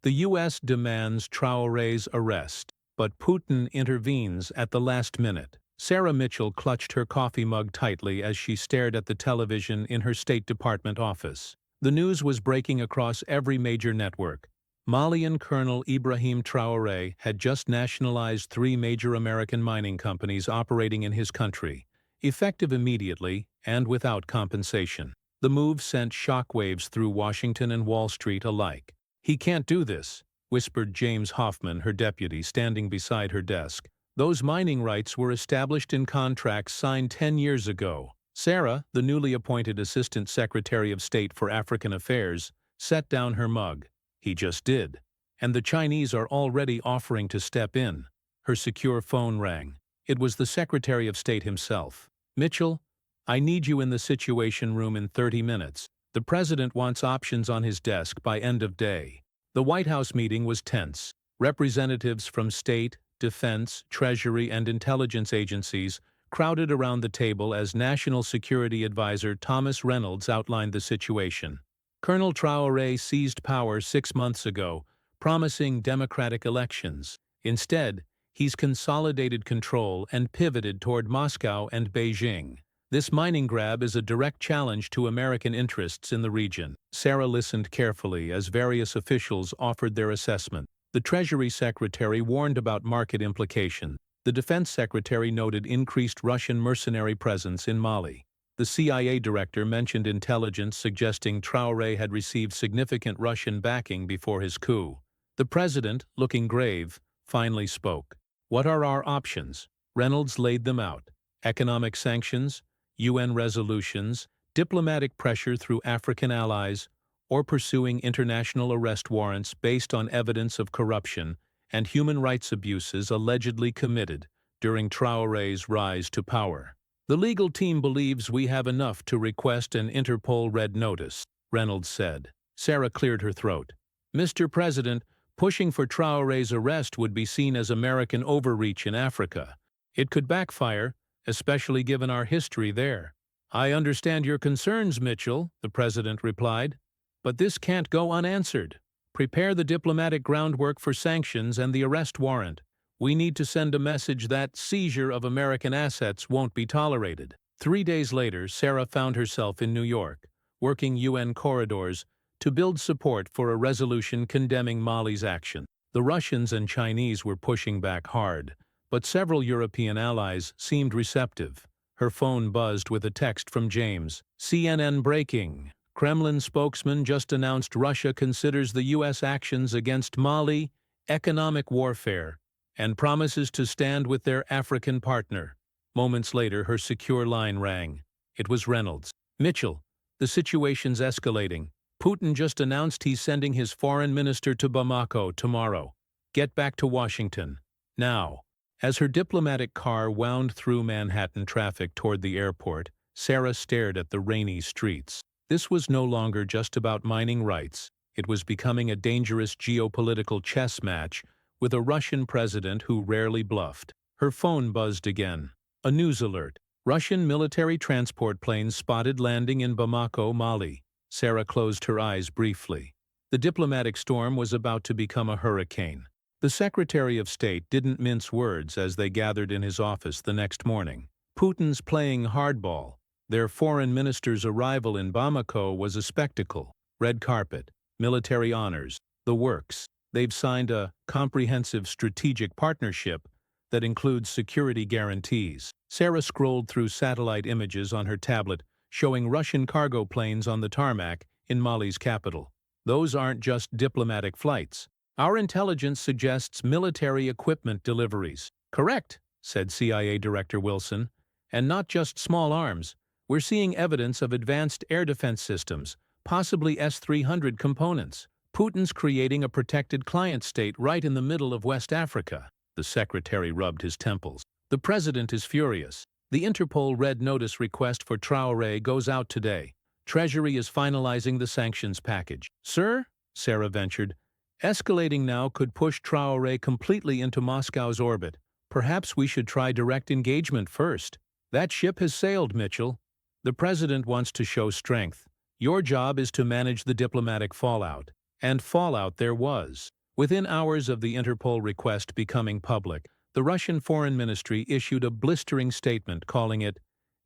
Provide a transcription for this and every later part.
The U.S. demands Traoré's arrest, but Putin intervenes at the last minute. Sarah Mitchell clutched her coffee mug tightly as she stared at the television in her State Department office. The news was breaking across every major network. Malian Colonel Ibrahim Traoré had just nationalized 3 major American mining companies operating in his country, effective immediately and without compensation. The move sent shockwaves through Washington and Wall Street alike. "He can't do this," whispered James Hoffman, her deputy, standing beside her desk. "Those mining rights were established in contracts signed 10 years ago." Sarah, the newly appointed Assistant Secretary of State for African Affairs, set down her mug. "He just did. And the Chinese are already offering to step in." Her secure phone rang. It was the Secretary of State himself. "Mitchell, I need you in the Situation Room in 30 minutes. The President wants options on his desk by end of day." The White House meeting was tense. Representatives from state, defense, treasury, and intelligence agencies crowded around the table as National Security Advisor Thomas Reynolds outlined the situation. Colonel Traoré seized power 6 months ago, promising democratic elections. Instead, he's consolidated control and pivoted toward Moscow and Beijing. This mining grab is a direct challenge to American interests in the region. Sarah listened carefully as various officials offered their assessment. The Treasury Secretary warned about market implications. The Defense Secretary noted increased Russian mercenary presence in Mali. The CIA director mentioned intelligence suggesting Traoré had received significant Russian backing before his coup. The president, looking grave, finally spoke. "What are our options?" Reynolds laid them out. Economic sanctions, UN resolutions, diplomatic pressure through African allies, or pursuing international arrest warrants based on evidence of corruption and human rights abuses allegedly committed during Traoré's rise to power. "The legal team believes we have enough to request an Interpol red notice," Reynolds said. Sarah cleared her throat. "Mr. President, pushing for Traoré's arrest would be seen as American overreach in Africa. It could backfire, especially given our history there." "I understand your concerns, Mitchell," the president replied, "but this can't go unanswered. Prepare the diplomatic groundwork for sanctions and the arrest warrant. We need to send a message that seizure of American assets won't be tolerated." 3 days later, Sarah found herself in New York, working UN corridors to build support for a resolution condemning Mali's action. The Russians and Chinese were pushing back hard, but several European allies seemed receptive. Her phone buzzed with a text from James. "CNN breaking. Kremlin spokesman just announced Russia considers the U.S. actions against Mali economic warfare and promises to stand with their African partner." Moments later, her secure line rang. It was Reynolds. "Mitchell, the situation's escalating. Putin just announced he's sending his foreign minister to Bamako tomorrow. Get back to Washington. Now." As her diplomatic car wound through Manhattan traffic toward the airport, Sarah stared at the rainy streets. This was no longer just about mining rights. It was becoming a dangerous geopolitical chess match with a Russian president who rarely bluffed. Her phone buzzed again. A news alert. Russian military transport planes spotted landing in Bamako, Mali. Sarah closed her eyes briefly. The diplomatic storm was about to become a hurricane. The Secretary of State didn't mince words as they gathered in his office the next morning. Putin's playing hardball. Their foreign minister's arrival in Bamako was a spectacle. Red carpet, military honors, the works. They've signed a comprehensive strategic partnership that includes security guarantees. Sarah scrolled through satellite images on her tablet showing Russian cargo planes on the tarmac in Mali's capital. "Those aren't just diplomatic flights. Our intelligence suggests military equipment deliveries." "Correct," said CIA Director Wilson. "And not just small arms. We're seeing evidence of advanced air defense systems, possibly S-300 components. Putin's creating a protected client state right in the middle of West Africa." The secretary rubbed his temples. "The president is furious. The Interpol red notice request for Traoré goes out today. Treasury is finalizing the sanctions package." "Sir," Sarah ventured, "escalating now could push Traoré completely into Moscow's orbit. Perhaps we should try direct engagement first." "That ship has sailed, Mitchell. The president wants to show strength. Your job is to manage the diplomatic fallout. And fallout there was. Within hours of the Interpol request becoming public, the Russian Foreign Ministry issued a blistering statement calling it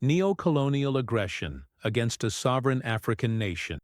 neo-colonial aggression against a sovereign African nation.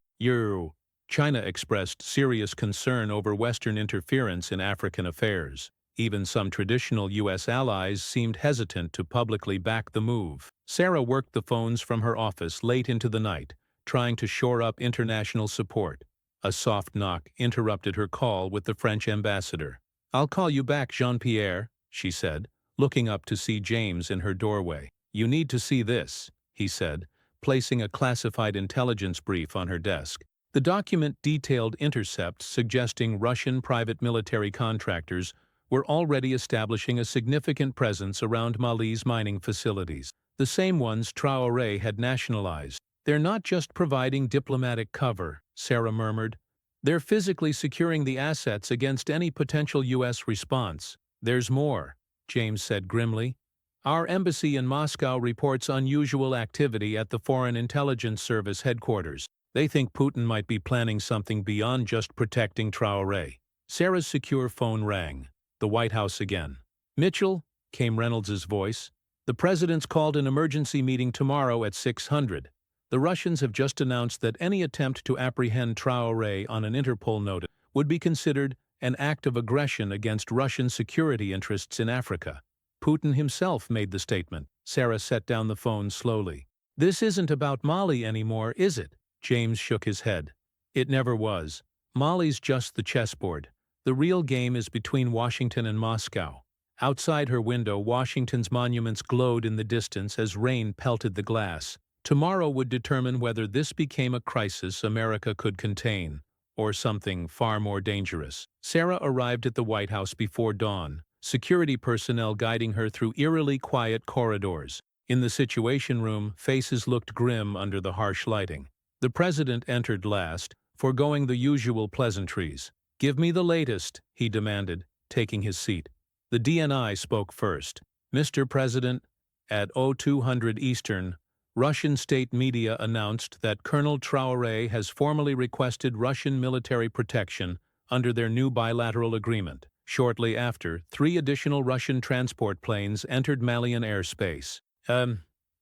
China expressed serious concern over Western interference in African affairs. Even some traditional U.S. allies seemed hesitant to publicly back the move. Sarah worked the phones from her office late into the night, trying to shore up international support. A soft knock interrupted her call with the French ambassador. "I'll call you back, Jean-Pierre," she said, looking up to see James in her doorway. "You need to see this," he said, placing a classified intelligence brief on her desk. The document detailed intercepts suggesting Russian private military contractors were already establishing a significant presence around Mali's mining facilities, the same ones Traoré had nationalized. "They're not just providing diplomatic cover," Sarah murmured. "They're physically securing the assets against any potential U.S. response." "There's more," James said grimly. "Our embassy in Moscow reports unusual activity at the Foreign Intelligence Service headquarters. They think Putin might be planning something beyond just protecting Traoré." Sarah's secure phone rang. The White House again. "Mitchell," came Reynolds's voice. "The president's called an emergency meeting tomorrow at 600. The Russians have just announced that any attempt to apprehend Traoré on an Interpol notice would be considered an act of aggression against Russian security interests in Africa." Putin himself made the statement. Sarah set down the phone slowly. "This isn't about Mali anymore, is it?" James shook his head. "It never was. Mali's just the chessboard. The real game is between Washington and Moscow." Outside her window, Washington's monuments glowed in the distance as rain pelted the glass. Tomorrow would determine whether this became a crisis America could contain, or something far more dangerous. Sarah arrived at the White House before dawn, security personnel guiding her through eerily quiet corridors. In the Situation Room, faces looked grim under the harsh lighting. The president entered last, foregoing the usual pleasantries. "Give me the latest," he demanded, taking his seat. The DNI spoke first. "Mr. President, at 0200 Eastern, Russian state media announced that Colonel Traoré has formally requested Russian military protection under their new bilateral agreement. Shortly after, 3 additional Russian transport planes entered Malian airspace."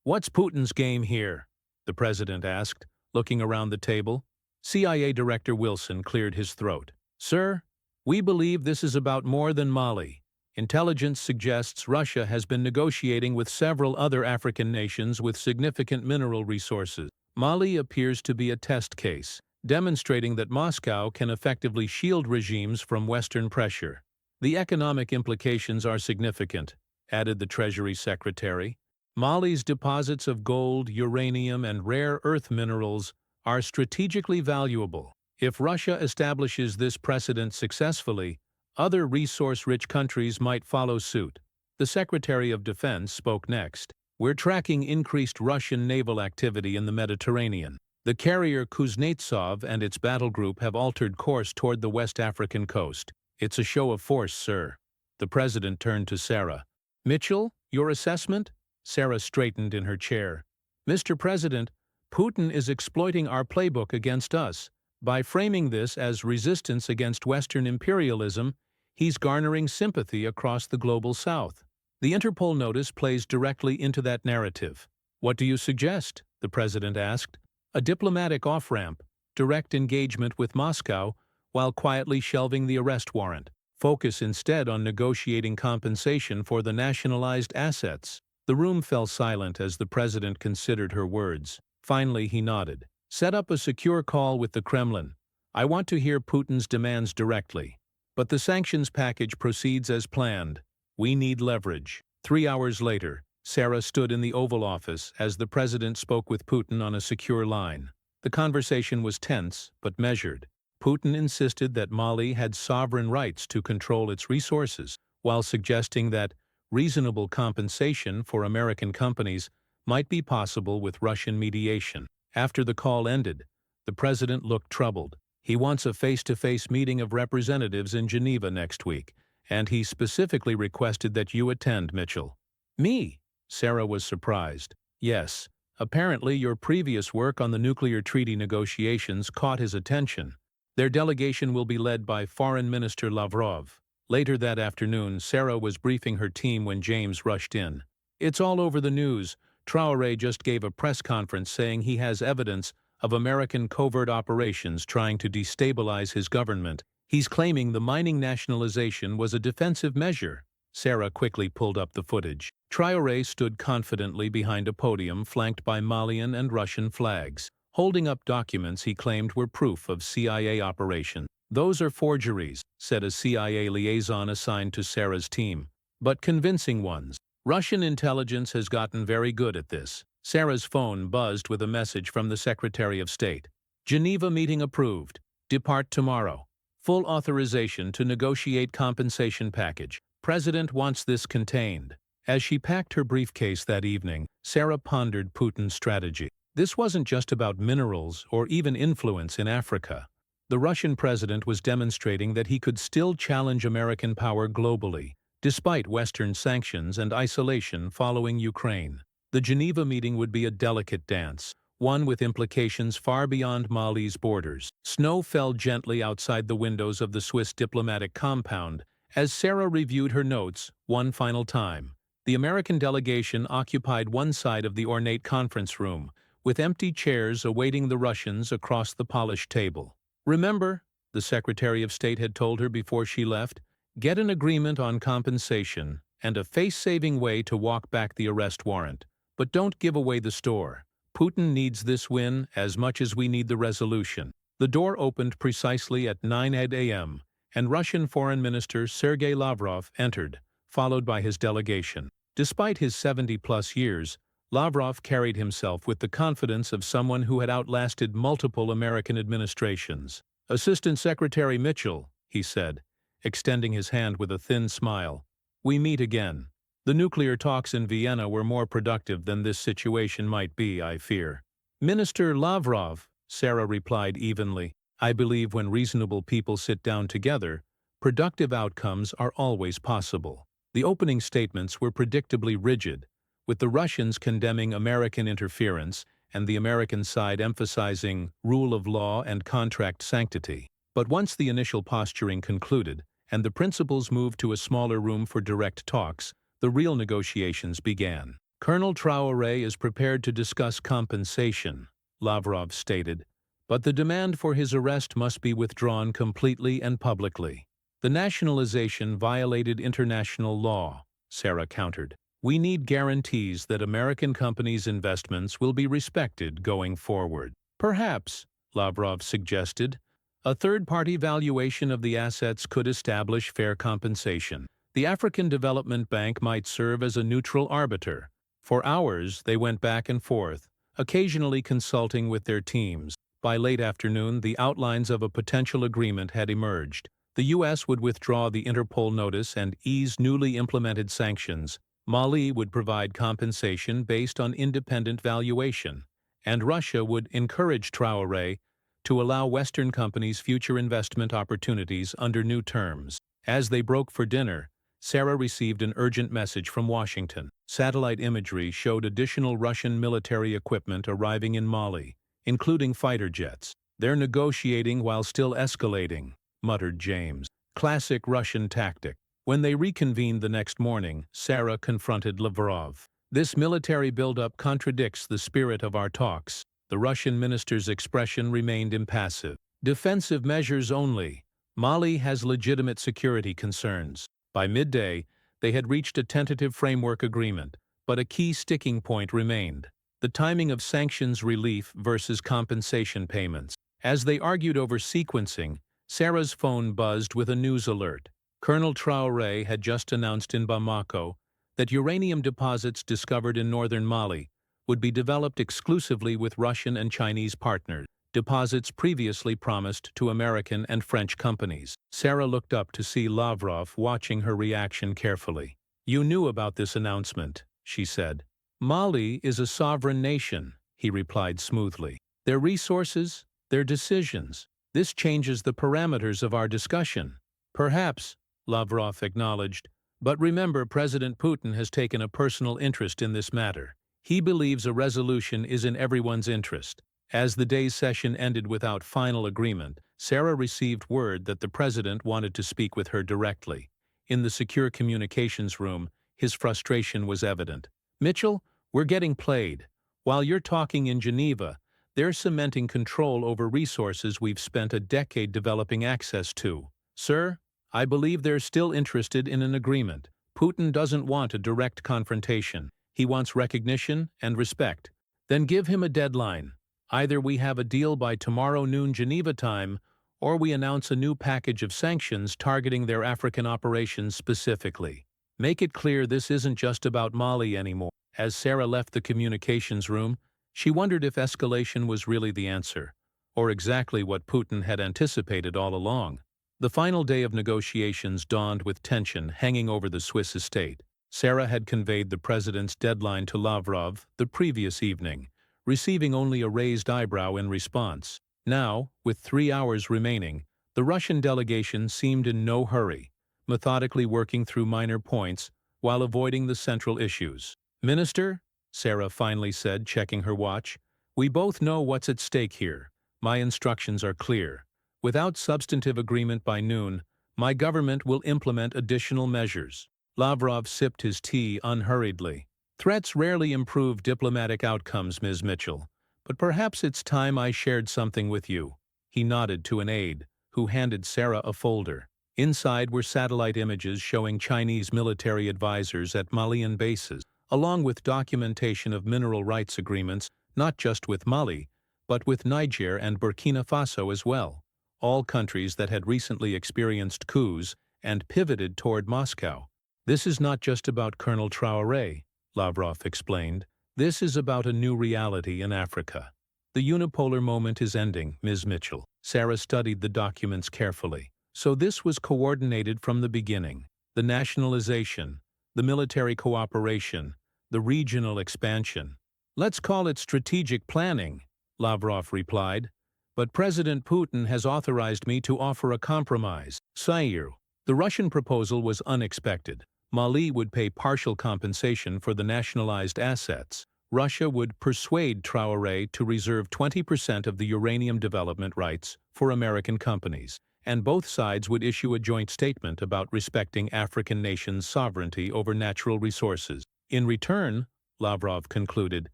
What's Putin's game here?" the president asked, looking around the table. CIA Director Wilson cleared his throat. "Sir, we believe this is about more than Mali. Intelligence suggests Russia has been negotiating with several other African nations with significant mineral resources. Mali appears to be a test case, demonstrating that Moscow can effectively shield regimes from Western pressure. The economic implications are significant," added the Treasury Secretary. "Mali's deposits of gold, uranium, and rare earth minerals are strategically valuable. If Russia establishes this precedent successfully, other resource-rich countries might follow suit." The Secretary of Defense spoke next. "We're tracking increased Russian naval activity in the Mediterranean. The carrier Kuznetsov and its battle group have altered course toward the West African coast. It's a show of force, sir." The president turned to Sarah. "Mitchell, your assessment?" Sarah straightened in her chair. "Mr. President, Putin is exploiting our playbook against us. By framing this as resistance against Western imperialism, he's garnering sympathy across the global South. The Interpol notice plays directly into that narrative." "What do you suggest?" the president asked. "A diplomatic off-ramp, direct engagement with Moscow, while quietly shelving the arrest warrant. Focus instead on negotiating compensation for the nationalized assets." The room fell silent as the president considered her words. Finally, he nodded. "Set up a secure call with the Kremlin. I want to hear Putin's demands directly. But the sanctions package proceeds as planned. We need leverage." 3 hours later, Sarah stood in the Oval Office as the president spoke with Putin on a secure line. The conversation was tense, but measured. Putin insisted that Mali had sovereign rights to control its resources, while suggesting that reasonable compensation for American companies might be possible with Russian mediation. After the call ended, the president looked troubled. "He wants a face-to-face meeting of representatives in Geneva next week, and he specifically requested that you attend, Mitchell." "Me?" Sarah was surprised. "Yes. Apparently your previous work on the nuclear treaty negotiations caught his attention. Their delegation will be led by Foreign Minister Lavrov. Later that afternoon, Sarah was briefing her team when James rushed in. It's all over the news. Traoré just gave a press conference saying he has evidence of American covert operations trying to destabilize his government. He's claiming the mining nationalization was a defensive measure. Sarah quickly pulled up the footage. Traoré stood confidently behind a podium flanked by Malian and Russian flags, holding up documents he claimed were proof of CIA operation. "Those are forgeries," said a CIA liaison assigned to Sarah's team, "but convincing ones. Russian intelligence has gotten very good at this." Sarah's phone buzzed with a message from the Secretary of State. "Geneva meeting approved. Depart tomorrow. Full authorization to negotiate compensation package. President wants this contained." As she packed her briefcase that evening, Sarah pondered Putin's strategy. This wasn't just about minerals or even influence in Africa. The Russian president was demonstrating that he could still challenge American power globally, despite Western sanctions and isolation following Ukraine. The Geneva meeting would be a delicate dance, one with implications far beyond Mali's borders. Snow fell gently outside the windows of the Swiss diplomatic compound as Sarah reviewed her notes one final time. The American delegation occupied one side of the ornate conference room, with empty chairs awaiting the Russians across the polished table. "Remember," the Secretary of State had told her before she left, "get an agreement on compensation and a face-saving way to walk back the arrest warrant. But don't give away the store. Putin needs this win as much as we need the resolution." The door opened precisely at 9 a.m., and Russian Foreign Minister Sergei Lavrov entered, followed by his delegation. Despite his 70-plus years, Lavrov carried himself with the confidence of someone who had outlasted multiple American administrations. "Assistant Secretary Mitchell," he said, extending his hand with a thin smile. "We meet again. The nuclear talks in Vienna were more productive than this situation might be, I fear." "Minister Lavrov," Sarah replied evenly, "I believe when reasonable people sit down together, productive outcomes are always possible." The opening statements were predictably rigid, with the Russians condemning American interference and the American side emphasizing rule of law and contract sanctity. But once the initial posturing concluded and the principals moved to a smaller room for direct talks, the real negotiations began. "Colonel Traoré is prepared to discuss compensation," Lavrov stated, "but the demand for his arrest must be withdrawn completely and publicly." "The nationalization violated international law," Sarah countered. "We need guarantees that American companies' investments will be respected going forward." "Perhaps," Lavrov suggested, "a third-party valuation of the assets could establish fair compensation. The African Development Bank might serve as a neutral arbiter." For hours they went back and forth, occasionally consulting with their teams. By late afternoon, the outlines of a potential agreement had emerged. The U.S. would withdraw the Interpol notice and ease newly implemented sanctions. Mali would provide compensation based on independent valuation, and Russia would encourage Traoré to allow Western companies future investment opportunities under new terms. As they broke for dinner, Sarah received an urgent message from Washington. Satellite imagery showed additional Russian military equipment arriving in Mali, including fighter jets. "They're negotiating while still escalating," muttered James. "Classic Russian tactic." When they reconvened the next morning, Sarah confronted Lavrov. "This military buildup contradicts the spirit of our talks." The Russian minister's expression remained impassive. "Defensive measures only. Mali has legitimate security concerns." By midday, they had reached a tentative framework agreement, but a key sticking point remained: the timing of sanctions relief versus compensation payments. As they argued over sequencing, Sarah's phone buzzed with a news alert. Colonel Traoré had just announced in Bamako that uranium deposits discovered in northern Mali would be developed exclusively with Russian and Chinese partners, deposits previously promised to American and French companies. Sarah looked up to see Lavrov watching her reaction carefully. "You knew about this announcement," she said. "Mali is a sovereign nation," he replied smoothly. "Their resources, their decisions. This changes the parameters of our discussion." "Perhaps," Lavrov acknowledged, "but remember President Putin has taken a personal interest in this matter. He believes a resolution is in everyone's interest." As the day's session ended without final agreement, Sarah received word that the president wanted to speak with her directly. In the secure communications room, his frustration was evident. "Mitchell, we're getting played. While you're talking in Geneva, they're cementing control over resources we've spent a decade developing access to. Sir, I believe they're still interested in an agreement. Putin doesn't want a direct confrontation. He wants recognition and respect. Then give him a deadline. Either we have a deal by tomorrow noon Geneva time, or we announce a new package of sanctions targeting their African operations specifically. Make it clear this isn't just about Mali anymore." As Sarah left the communications room, she wondered if escalation was really the answer, or exactly what Putin had anticipated all along. The final day of negotiations dawned with tension hanging over the Swiss estate. Sarah had conveyed the president's deadline to Lavrov the previous evening, receiving only a raised eyebrow in response. Now, with 3 hours remaining, the Russian delegation seemed in no hurry, methodically working through minor points while avoiding the central issues. "Minister," Sarah finally said, checking her watch, "we both know what's at stake here. My instructions are clear. Without substantive agreement by noon, my government will implement additional measures." Lavrov sipped his tea unhurriedly. "Threats rarely improve diplomatic outcomes, Ms. Mitchell, but perhaps it's time I shared something with you." He nodded to an aide, who handed Sarah a folder. Inside were satellite images showing Chinese military advisors at Malian bases, along with documentation of mineral rights agreements not just with Mali, but with Niger and Burkina Faso as well, all countries that had recently experienced coups and pivoted toward Moscow. "This is not just about Colonel Traoré," Lavrov explained. "This is about a new reality in Africa. The unipolar moment is ending, Ms. Mitchell." Sarah studied the documents carefully. So this was coordinated from the beginning. The nationalization, the military cooperation, the regional expansion. "Let's call it strategic planning," Lavrov replied. "But President Putin has authorized me to offer a compromise." Sire. The Russian proposal was unexpected. Mali would pay partial compensation for the nationalized assets. Russia would persuade Traoré to reserve 20% of the uranium development rights for American companies, and both sides would issue a joint statement about respecting African nations' sovereignty over natural resources. In return, Lavrov concluded,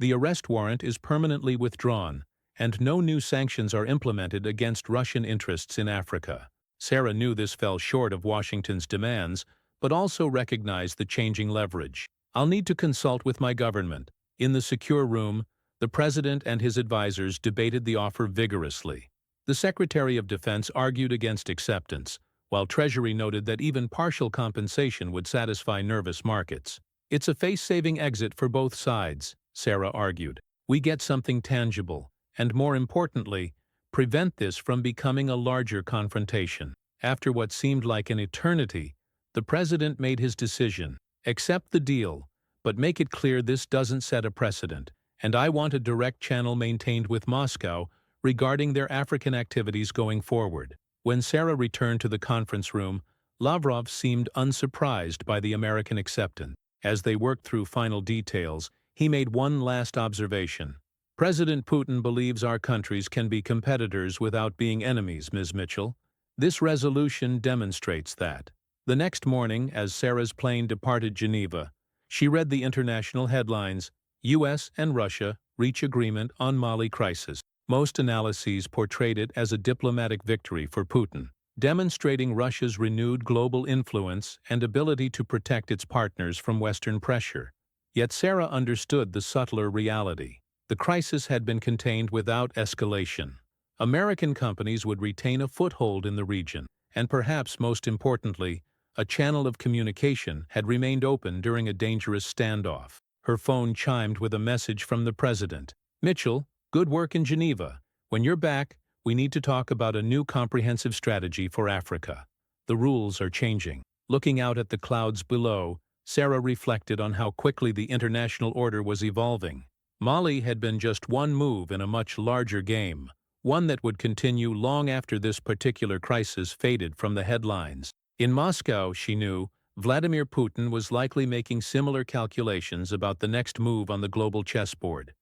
the arrest warrant is permanently withdrawn, and no new sanctions are implemented against Russian interests in Africa. Sarah knew this fell short of Washington's demands, but also recognized the changing leverage. "I'll need to consult with my government." In the secure room, the president and his advisors debated the offer vigorously. The Secretary of Defense argued against acceptance, while Treasury noted that even partial compensation would satisfy nervous markets. "It's a face-saving exit for both sides," Sarah argued. "We get something tangible, and more importantly, prevent this from becoming a larger confrontation." After what seemed like an eternity, the president made his decision. "Accept the deal, but make it clear this doesn't set a precedent, and I want a direct channel maintained with Moscow regarding their African activities going forward." When Sarah returned to the conference room, Lavrov seemed unsurprised by the American acceptance. As they worked through final details, he made one last observation. "President Putin believes our countries can be competitors without being enemies, Ms. Mitchell. This resolution demonstrates that." The next morning, as Sarah's plane departed Geneva, she read the international headlines, "U.S. and Russia reach agreement on Mali crisis." Most analyses portrayed it as a diplomatic victory for Putin, demonstrating Russia's renewed global influence and ability to protect its partners from Western pressure. Yet Sarah understood the subtler reality. The crisis had been contained without escalation. American companies would retain a foothold in the region, and perhaps most importantly, a channel of communication had remained open during a dangerous standoff. Her phone chimed with a message from the president. "Mitchell, good work in Geneva. When you're back, we need to talk about a new comprehensive strategy for Africa. The rules are changing." Looking out at the clouds below, Sarah reflected on how quickly the international order was evolving. Mali had been just one move in a much larger game, one that would continue long after this particular crisis faded from the headlines. In Moscow, she knew, Vladimir Putin was likely making similar calculations about the next move on the global chessboard.